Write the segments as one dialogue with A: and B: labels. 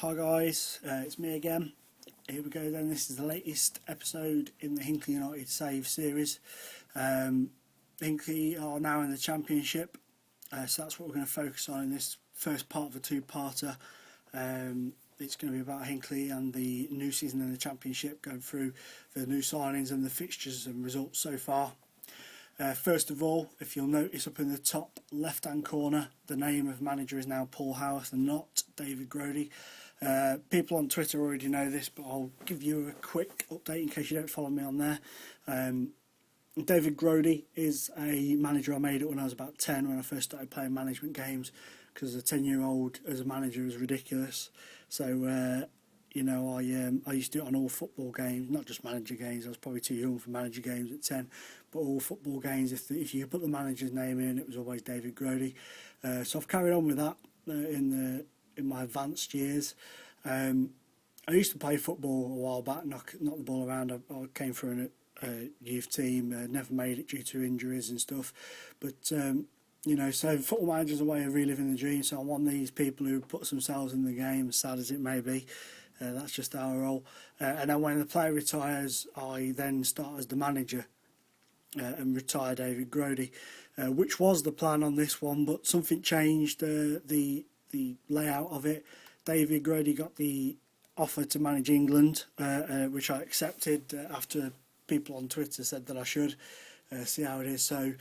A: Hi guys, it's me again. Here we go then. This is the latest episode in the Hinckley United Save series. Hinckley are now in the Championship, so that's what we're going to focus on in this first part of a two-parter. It's going to be about Hinckley and the new season in the Championship, going through the new signings and the fixtures and results so far. First of all, if you'll notice up in the top left-hand corner, the name of manager is now Paul Howarth and not David Grody. People on Twitter already know this, but I'll give you a quick update in case you don't follow me on there. David Grody is a manager I made it when I was about 10, when I first started playing management games, because a 10-year-old as a manager is ridiculous. So, I used to do it on all football games, not just manager games. I was probably too young for manager games at 10, but all football games, if you put the manager's name in, it was always David Grody. So I've carried on with that in my advanced years. I used to play football a while back, knock the ball around. I came through a youth team, never made it due to injuries and stuff. But so football manager's a way of reliving the dream. So I'm one of these people who puts themselves in the game, sad as it may be. That's just our role. And then when the player retires, I then start as the manager and retire David Grody, which was the plan on this one, but something changed the layout of it. David Grody got the offer to manage England, which I accepted after people on Twitter said that I should see how it is. So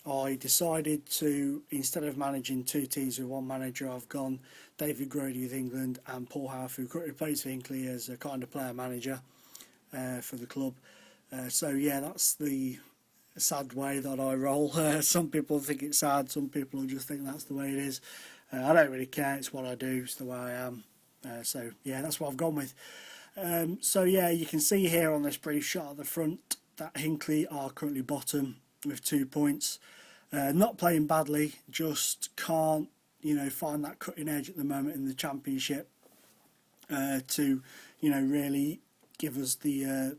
A: I decided to, instead of managing two teams with one manager, I've gone David Grody with England and Paul Howarth, who currently plays for Hinckley, as a kind of player manager for the club. That's the sad way that I roll. Some people think it's sad, some people just think that's the way it is. I don't really care, it's what I do, it's the way I am. That's what I've gone with. You can see here on this brief shot at the front that Hinckley are currently bottom with 2 points. Not playing badly, just can't find that cutting edge at the moment in the Championship to really give us the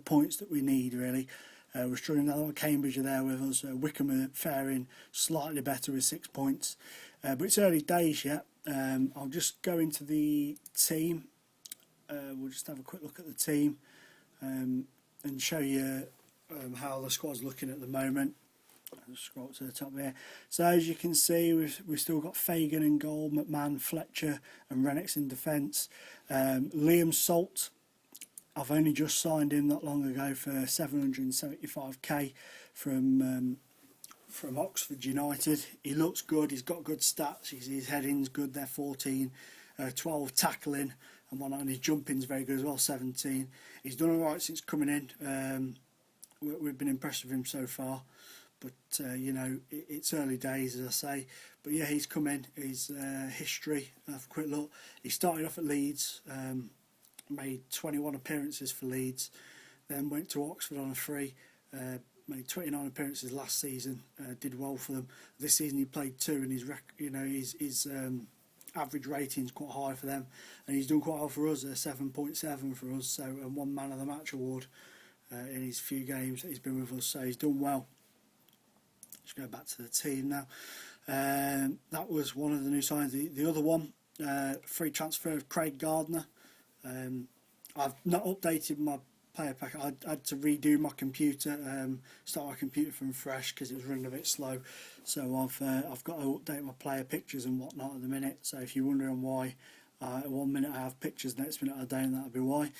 A: points that we need, really. We're struggling. Now Cambridge are there with us. Wickham are faring slightly better with 6 points, but it's early days yet. I'll just go into the team. We'll just have a quick look at the team and show you how the squad's looking at the moment. I'll scroll to the top here. So as you can see, we've still got Fagan in goal, McMahon, Fletcher and Rennick's in defence. Liam Salt, I've only just signed him not long ago for 775k from Oxford United. He looks good, he's got good stats, his heading's good, they're 14, 12 tackling, and one on his jumping's very good as well, 17. He's done alright since coming in. We've been impressed with him so far, but it's early days, as I say. But yeah, he's come in, his history, have a quick look. He started off at Leeds, made 21 appearances for Leeds, then went to Oxford on a free, made 29 appearances last season, did well for them. This season he played 2, and his average rating's quite high for them, and he's done quite well for us, 7.7 for us, so and one man of the match award in his few games that he's been with us, so he's done well. Let's go back to the team now. That was one of the new signs. The other one, free transfer of Craig Gardner. I've not updated my player pack. I had to redo my computer, start my computer from fresh because it was running a bit slow. So I've got to update my player pictures and whatnot at the minute. So if you're wondering why, 1 minute I have pictures, next minute I don't, that'll be why.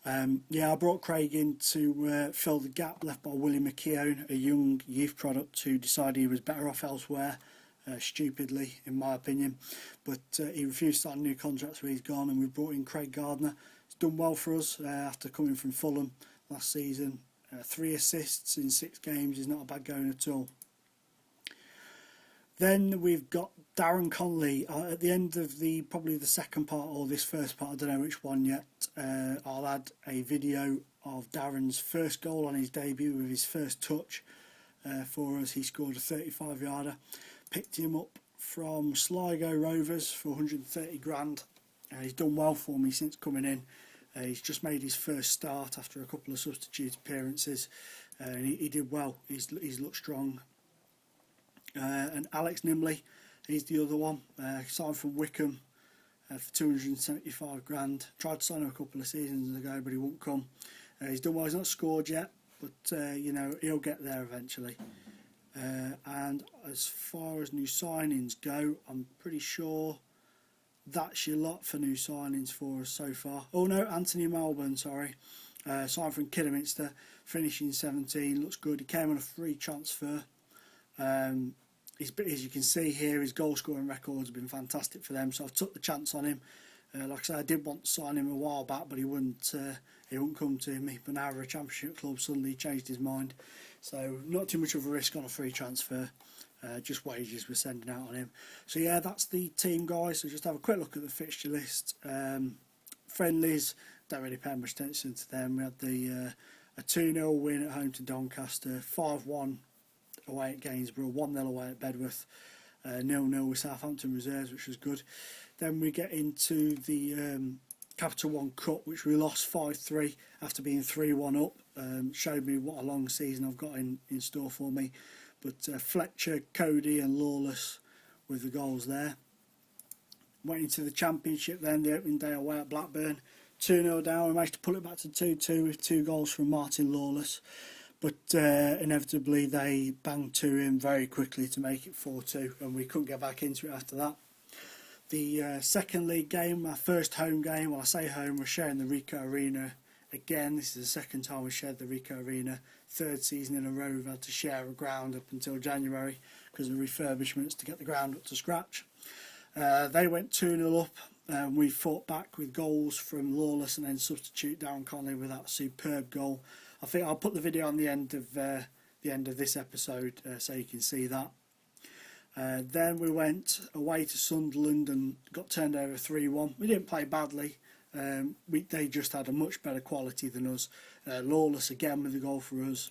A: I brought Craig in to fill the gap left by Willie McKeown, a young youth product who decided he was better off elsewhere. Stupidly, in my opinion, but he refused to sign a new contract, so he's gone, and we brought in Craig Gardner. He's done well for us after coming from Fulham last season. 3 assists in 6 games is not a bad going at all. Then we've got Darren Conley. At the end of probably the second part or this first part, I don't know which one yet, I'll add a video of Darren's first goal on his debut with his first touch for us. He scored a 35-yarder. Picked him up from Sligo Rovers for 130 grand. He's done well for me since coming in. He's just made his first start after a couple of substitute appearances. He did well. He's looked strong. And Alex Nimley, he's the other one. Signed from Wickham for 275 grand. Tried to sign him a couple of seasons ago, but he won't come. He's done well. He's not scored yet, but you know, he'll get there eventually. And as far as new signings go, I'm pretty sure that's your lot for new signings for us so far. Oh no, Anthony Melbourne, sorry. Signed from Kidderminster, finishing 17, looks good. He came on a free transfer. As you can see here, his goal scoring records have been fantastic for them, so I've took the chance on him. Like I said, I did want to sign him a while back, but he wouldn't come to me. But now we're a Championship club, suddenly changed his mind. So not too much of a risk on a free transfer, just wages we're sending out on him. So yeah, that's the team, guys. So just have a quick look at the fixture list. Friendlies, don't really pay much attention to them. We had a 2-0 win at home to Doncaster, 5-1 away at Gainsborough, 1-0 away at Bedworth, 0-0 with Southampton reserves, which was good. Then we get into the Capital One Cup, which we lost 5-3 after being 3-1 up. Showed me what a long season I've got in store for me. But Fletcher, Cody and Lawless with the goals there. Went into the Championship then, the opening day away at Blackburn. 2-0 down, we managed to pull it back to 2-2 with 2 goals from Martin Lawless. But inevitably they banged 2 in very quickly to make it 4-2, and we couldn't get back into it after that. The second league game, our first home game, when I say home, we're sharing the Ricoh Arena again. This is the second time we shared the Ricoh Arena. 3rd season in a row we've had to share a ground up until January because of refurbishments to get the ground up to scratch. They went 2-0 up. We fought back with goals from Lawless and then substitute Darren Connolly with that superb goal. I think I'll put the video on the end of this episode so you can see that. Then we went away to Sunderland and got turned over 3-1. We didn't play badly. They just had a much better quality than us. Lawless again with the goal for us.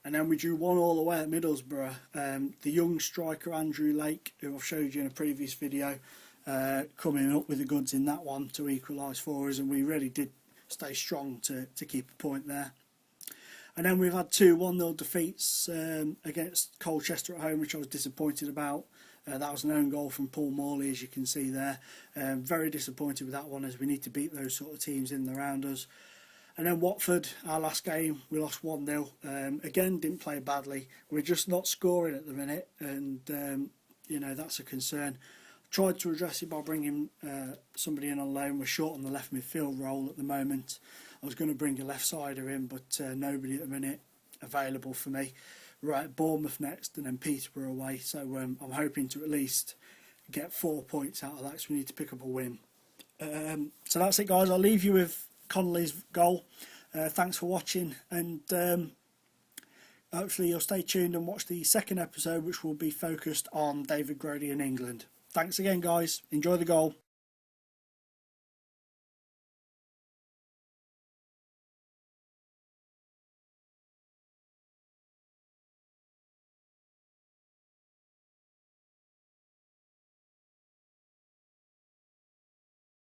A: And then we drew 1-1 away at Middlesbrough. The young striker Andrew Lake, who I've showed you in a previous video, coming up with the goods in that one to equalise for us, and we really did stay strong to keep a point there. And then we've had 2 1-0 defeats against Colchester at home, which I was disappointed about. That was an own goal from Paul Morley, as you can see there. Very disappointed with that one, as we need to beat those sort of teams in and around us. And then Watford, our last game, we lost 1-0. Again, didn't play badly. We're just not scoring at the minute, and you know, that's a concern. Tried to address it by bringing somebody in on loan. We're short on the left midfield role at the moment. I was going to bring a left-sider in, but nobody at the minute available for me. Right, Bournemouth next and then Peterborough away. So I'm hoping to at least get 4 points out of that, so we need to pick up a win. So that's it, guys. I'll leave you with Connolly's goal. Thanks for watching, and hopefully you'll stay tuned and watch the second episode, which will be focused on David Grody in England. Thanks again, guys. Enjoy the goal.